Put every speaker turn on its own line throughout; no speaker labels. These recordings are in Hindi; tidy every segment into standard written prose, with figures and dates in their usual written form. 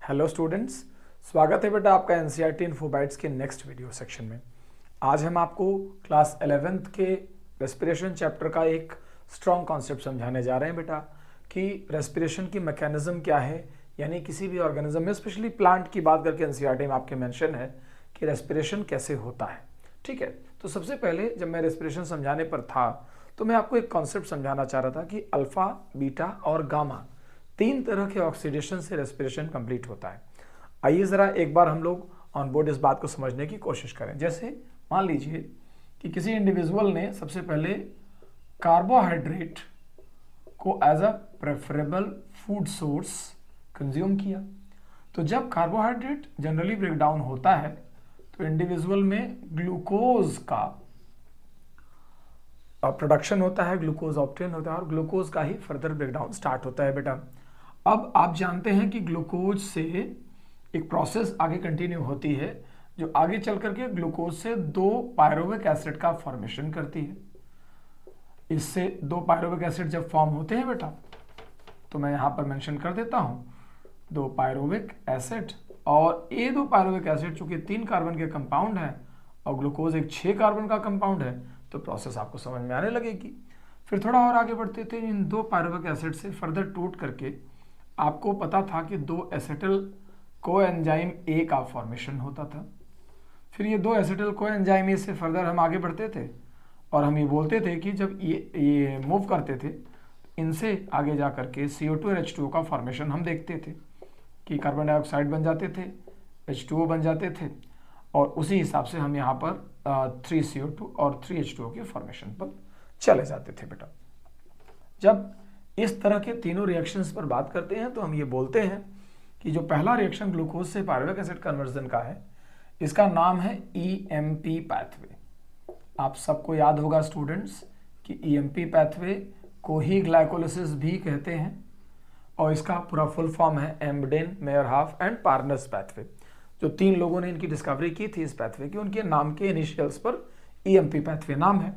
हेलो स्टूडेंट्स, स्वागत है बेटा आपका एनसीईआरटी इन्फोबाइट्स के नेक्स्ट वीडियो सेक्शन में। आज हम आपको क्लास 11th के रेस्पिरेशन चैप्टर का एक स्ट्रॉन्ग कॉन्सेप्ट समझाने जा रहे हैं बेटा कि रेस्पिरेशन की मैकेनिज्म क्या है, यानी किसी भी ऑर्गेनिज्म में, स्पेशली प्लांट की बात करके एनसीईआरटी में आपके मेंशन है कि रेस्पिरेशन कैसे होता है। ठीक है, तो सबसे पहले जब मैं रेस्पिरेशन समझाने पर था तो मैं आपको एक कॉन्सेप्ट समझाना चाह रहा था कि अल्फा, बीटा और गामा तीन तरह के ऑक्सीडेशन से रेस्पिरेशन कंप्लीट होता है। आइए ज़रा एक बार हम लोग ऑन बोर्ड इस बात को समझने की कोशिश करें। जैसे मान लीजिए कि किसी इंडिविजुअल ने सबसे पहले कार्बोहाइड्रेट को as a preferable food source consume किया, तो जब कार्बोहाइड्रेट जनरली ब्रेक डाउन होता है तो इंडिविजुअल में ग्लूकोज का प्रोडक्शन होता है, ग्लूकोज ऑब्टेन होता है और ग्लूकोज का ही फर्दर ब्रेकडाउन स्टार्ट होता है बेटा। अब आप जानते हैं कि ग्लूकोज से एक प्रोसेस आगे कंटिन्यू होती है जो आगे चल करके ग्लूकोज से 2 पायरुविक एसिड का फॉर्मेशन करती है। इससे 2 पायरुविक एसिड जब फॉर्म होते हैं बेटा, तो मैं यहाँ पर मेंशन कर देता हूँ 2 पायरुविक एसिड, और ये 2 पायरुविक एसिड चूंकि 3 कार्बन के कंपाउंड है और ग्लूकोज एक 6 कार्बन का कंपाउंड है, तो प्रोसेस आपको समझ में आने लगेगी। फिर थोड़ा और आगे बढ़ते थे, इन 2 पायरुविक एसिड से फर्दर टूट करके आपको पता था कि 2 एसिटिल कोएंजाइम ए का फॉर्मेशन होता था। फिर ये 2 एसिटिल कोएंजाइम ए से फर्दर हम आगे बढ़ते थे और हम ये बोलते थे कि जब ये मूव करते थे इनसे आगे जा करके CO2 और H2O का फॉर्मेशन हम देखते थे कि कार्बन डाइऑक्साइड बन जाते थे, H2O बन जाते थे, और उसी हिसाब से हम यहाँ पर 3CO2 और 3H2O के फॉर्मेशन पर चले जाते थे बेटा। जब इस तरह के तीनों रिएक्शंस पर बात करते हैं तो हम ये बोलते हैं कि जो पहला रिएक्शन ग्लूकोज से पायरुविक एसिड कन्वर्जन का है, इसका नाम है EMP पैथवे। आप सबको याद होगा स्टूडेंट्स कि EMP पैथवे को ही ग्लाइकोलिसिस भी कहते हैं और इसका पूरा फुल फॉर्म है एम्बडेन, मेयरहाफ एंड पार्नस पैथवे। जो 3 लोगों ने इनकी डिस्कवरी की थी इस पैथवे की, उनके नाम के इनिशियल्स पर EMP पैथवे नाम है।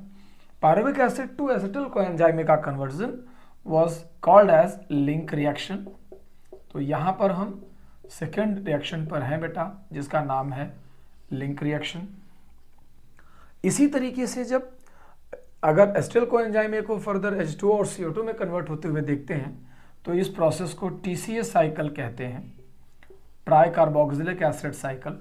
Pyruvic acid to acetyl coenzyme का conversion was called as link reaction. तो यहाँ पर हम सेकेंड रिएक्शन पर हैं बेटा, जिसका नाम है लिंक रिएक्शन। इसी तरीके से जब अगर एसिटिल कोएंजाइम को फर्दर H2O और CO2 में कन्वर्ट होते हुए देखते हैं तो इस प्रोसेस को TCA साइकिल कहते हैं, ट्राई कार्बोक्सिलिक एसिड साइकिल,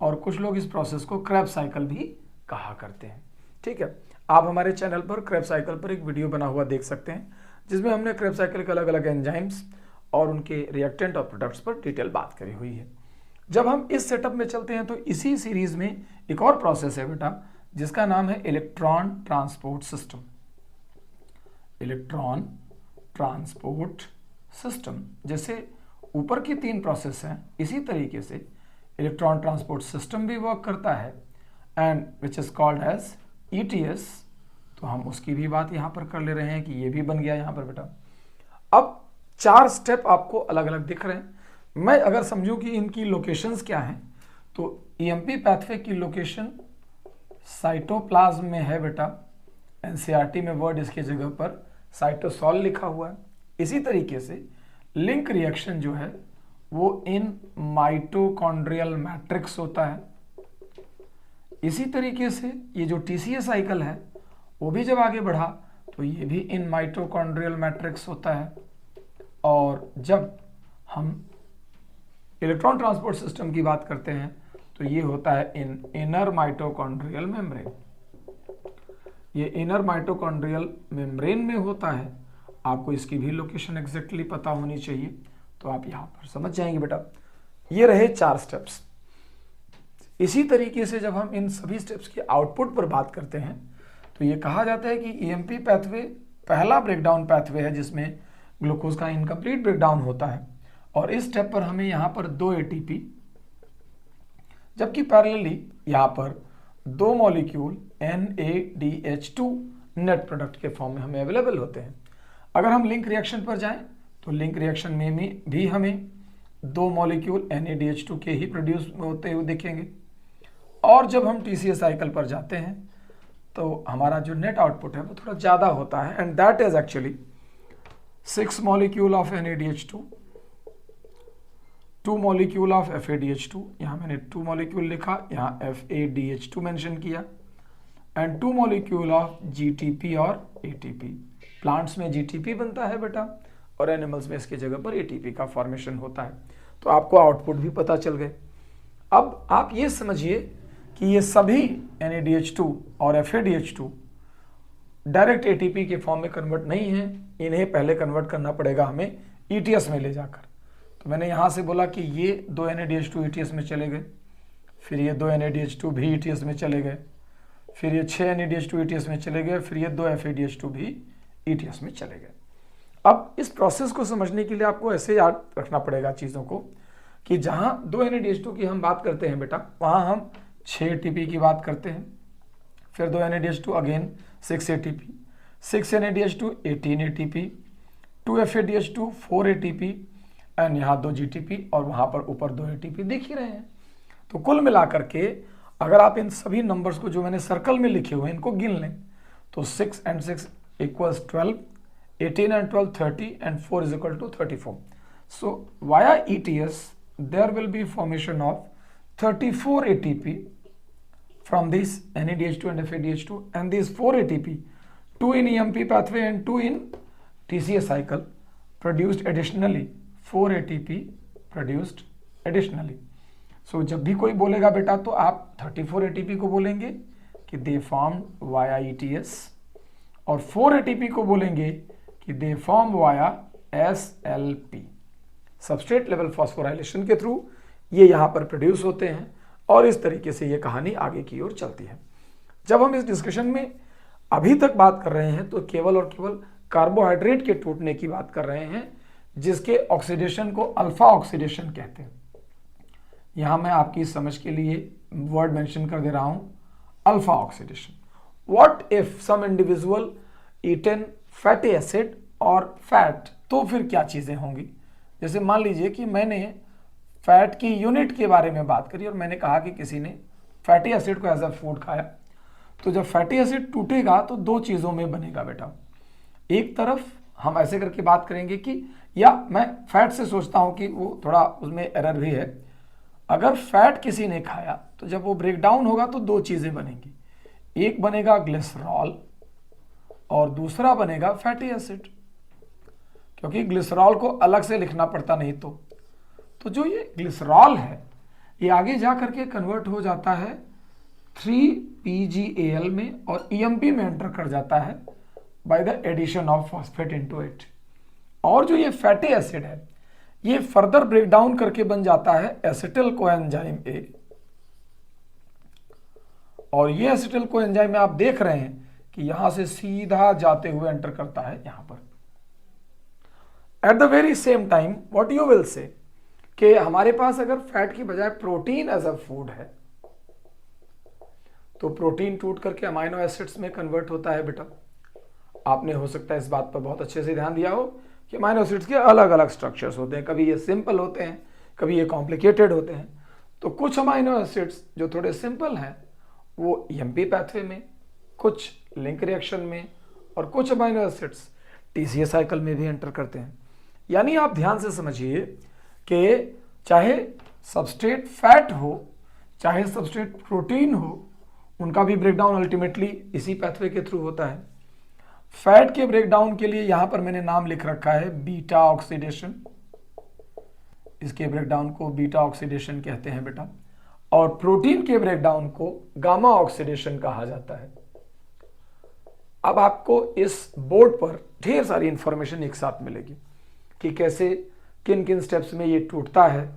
और कुछ लोग इस प्रोसेस को क्रेब्स साइकिल भी कहा करते हैं। ठीक है, आप हमारे चैनल पर क्रेब्स साइकिल पर एक वीडियो बना हुआ देख सकते हैं जिसमें हमने क्रेब्स साइकिल के अलग अलग एंजाइम्स और उनके रिएक्टेंट और प्रोडक्ट्स पर डिटेल बात करी हुई है। जब हम इस सेटअप में चलते हैं तो इसी सीरीज में एक और प्रोसेस है बेटा जिसका नाम है electron transport system. Electron transport system, जैसे ऊपर की 3 प्रोसेस हैं, इसी तरीके से इलेक्ट्रॉन ट्रांसपोर्ट सिस्टम भी वर्क करता है and which is called as ETS। तो हम उसकी भी बात यहाँ पर कर ले रहे हैं कि ये भी बन गया यहाँ पर बेटा। अब 4 स्टेप आपको अलग अलग दिख रहे हैं। मैं अगर समझूं कि इनकी लोकेशंस क्या हैं, तो EMP पैथवे की लोकेशन साइटोप्लाज्म में है बेटा। एनसीईआरटी में वर्ड इसके जगह पर साइटोसॉल लिखा हुआ है। इसी तरीके से लिंक रिएक्शन जो है वो इन माइटोकॉन्ड्रियल मैट्रिक्स होता है। इसी तरीके से ये जो TCA साइकिल है वो भी जब आगे बढ़ा तो ये भी इन माइटोकॉन्ड्रियल मैट्रिक्स होता है, और जब हम इलेक्ट्रॉन ट्रांसपोर्ट सिस्टम की बात करते हैं तो ये होता है इन इनर माइटोकॉन्ड्रियल मेम्ब्रेन। ये इनर माइटोकॉन्ड्रियल मेम्ब्रेन में होता है। आपको इसकी भी लोकेशन एग्जैक्टली पता होनी चाहिए, तो आप यहाँ पर समझ जाएंगे बेटा। ये रहे 4 स्टेप्स। इसी तरीके से जब हम इन सभी स्टेप्स के आउटपुट पर बात करते हैं तो ये कहा जाता है कि EMP पैथवे पहला ब्रेकडाउन पैथवे है जिसमें ग्लूकोज का इनकम्प्लीट ब्रेकडाउन होता है, और इस स्टेप पर हमें यहाँ पर 2 ATP, जबकि पैरेलली यहाँ पर 2 मॉलिक्यूल NADH2 नेट प्रोडक्ट के फॉर्म में हमें अवेलेबल होते हैं। अगर हम लिंक रिएक्शन पर जाएं तो लिंक रिएक्शन में भी हमें 2 मॉलिक्यूल NADH2 के ही प्रोड्यूस होते हुए दिखेंगे, और जब हम TCA साइकिल पर जाते हैं तो हमारा जो नेट आउटपुट है वो थोड़ा ज़्यादा होता है, and that is actually 6 molecule of NADH2 2 molecule of FADH2, यहाँ मैंने 2 मॉलिक्यूल लिखा, यहाँ FADH2 मेंशन किया, एंड 2 मॉलिक्यूल ऑफ GTP और ATP। प्लांट्स में GTP बनता है बेटा, और एनिमल्स में इसकी जगह पर ATP का फॉर्मेशन होता है। तो आपको आउटपुट भी पता चल गए। अब आप ये समझिए कि ये सभी NADH2 और FADH2 डायरेक्ट ATP के फॉर्म में कन्वर्ट नहीं है, इन्हें पहले कन्वर्ट करना पड़ेगा हमें ETS में ले जाकर। तो मैंने यहाँ से बोला कि ये 2 NADH2 ETS में चले गए, फिर ये 2 NADH2 भी ETS में चले गए, फिर ये 6 NADH2 ETS में चले गए, फिर ये 2 FADH2 भी ETS में चले गए। अब इस प्रोसेस को समझने के लिए आपको ऐसे याद रखना पड़ेगा चीज़ों को कि जहाँ 2 NADH2 की हम बात करते हैं बेटा, वहाँ हम 6 ATP की बात करते हैं, फिर 2 NADH2 again 6 ATP, 6 NADH2 18 ATP, 2 FADH2 4 ATP, and यहाँ 2 GTP और वहाँ पर ऊपर 2 ATP दिख ही रहे हैं। तो कुल मिलाकर के अगर आप इन सभी नंबर्स को जो मैंने सर्कल में लिखे हुए हैं इनको गिन लें तो 6 and 6 equals 12, 18 and 12 30, and 4 is equal to 34. So via ETS there will be formation of 34 ATP from this NADH2 and FADH2, and these 4 ATP, 2 in EMP pathway and 2 in TCA cycle, produced additionally 4 ATP produced additionally. So जब भी कोई बोलेगा बेटा तो आप 34 ATP को बोलेंगे कि they formed via ETS, और 4 ATP को बोलेंगे कि they formed via SLP, substrate level phosphorylation के थ्रू ये यहाँ पर प्रोड्यूस होते हैं, और इस तरीके से ये कहानी आगे की ओर चलती है। जब हम इस डिस्कशन में अभी तक बात कर रहे हैं तो केवल और केवल कार्बोहाइड्रेट के टूटने की बात कर रहे हैं, जिसके ऑक्सीडेशन को अल्फा ऑक्सीडेशन कहते हैं। यहाँ मैं आपकी समझ के लिए वर्ड मेंशन कर दे रहा हूँ, alpha oxidation. What if some individual eaten fatty acid और फैट, तो फिर क्या चीज़ें होंगी। जैसे मान लीजिए कि मैंने फैट की यूनिट के बारे में बात करी और मैंने कहा कि किसी ने फैटी एसिड को एज अ फूड खाया, तो जब फैटी एसिड टूटेगा तो 2 चीज़ों में बनेगा बेटा। एक तरफ हम ऐसे करके बात करेंगे कि, या मैं फैट से सोचता हूं कि वो थोड़ा उसमें एरर भी है, अगर फैट किसी ने खाया तो जब वो ब्रेक डाउन होगा तो 2 चीज़ें बनेंगी, एक बनेगा ग्लिसरॉल और दूसरा बनेगा फैटी एसिड, क्योंकि ग्लिसरॉल को अलग से लिखना पड़ता नहीं तो जो ये ग्लिसरॉल है ये आगे जा करके कन्वर्ट हो जाता है 3-PGAL में और EMP में एंटर कर जाता है by the addition of phosphate into it. और जो ये फैटी एसिड है ये फर्दर ब्रेक डाउन करके बन जाता है एसिटिल कोएंजाइम A, और ये एसिटिल कोएंजाइम में आप देख रहे हैं कि यहां से सीधा जाते हुए एंटर करता है यहां पर। At the very same time what you will say कि हमारे पास अगर फैट की बजाय प्रोटीन एज अ फूड है तो प्रोटीन टूट करके अमाइनो एसिड्स में कन्वर्ट होता है बेटा। आपने हो सकता है इस बात पर बहुत अच्छे से ध्यान दिया हो कि अमाइनो एसिड्स के अलग अलग स्ट्रक्चर्स होते हैं, कभी ये सिंपल होते हैं, कभी ये कॉम्प्लिकेटेड होते हैं। तो कुछ अमाइनो एसिड्स जो थोड़े सिंपल हैं वो EMP पैथवे में, कुछ लिंक रिएक्शन में, और कुछ अमाइनो एसिड्स TCA साइकिल में भी एंटर करते हैं। यानी आप ध्यान से समझिए कि चाहे सबस्ट्रेट फैट हो चाहे सबस्ट्रेट प्रोटीन हो, उनका भी ब्रेकडाउन अल्टीमेटली इसी पैथवे के थ्रू होता है। फैट के ब्रेकडाउन के लिए यहां पर मैंने नाम लिख रखा है बीटा ऑक्सीडेशन, इसके ब्रेकडाउन को बीटा ऑक्सीडेशन कहते हैं बेटा, और प्रोटीन के ब्रेकडाउन को गामा ऑक्सीडेशन कहा जाता है। अब आपको इस बोर्ड पर ढेर सारी इंफॉर्मेशन एक साथ मिलेगी कि कैसे किन किन स्टेप्स में ये टूटता है,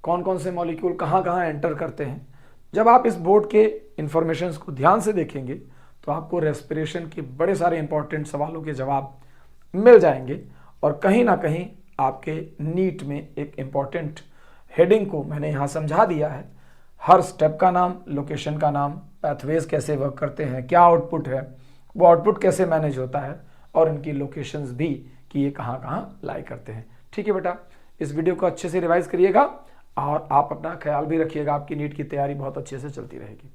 कौन कौन से मॉलिक्यूल कहाँ कहाँ एंटर करते हैं। जब आप इस बोर्ड के इंफॉर्मेशंस को ध्यान से देखेंगे तो आपको रेस्पिरेशन के बड़े सारे इंपॉर्टेंट सवालों के जवाब मिल जाएंगे, और कहीं ना कहीं आपके नीट में एक इम्पॉर्टेंट हेडिंग को मैंने यहाँ समझा दिया है। हर स्टेप का नाम, लोकेशन का नाम, पैथवेज कैसे वर्क करते हैं, क्या आउटपुट है, वो आउटपुट कैसे मैनेज होता है, और इनकी लोकेशंस भी कि ये कहाँ कहाँ लाई करते हैं। ठीक है बेटा, इस वीडियो को अच्छे से रिवाइज करिएगा और आप अपना ख्याल भी रखिएगा, आपकी नीट की तैयारी बहुत अच्छे से चलती रहेगी।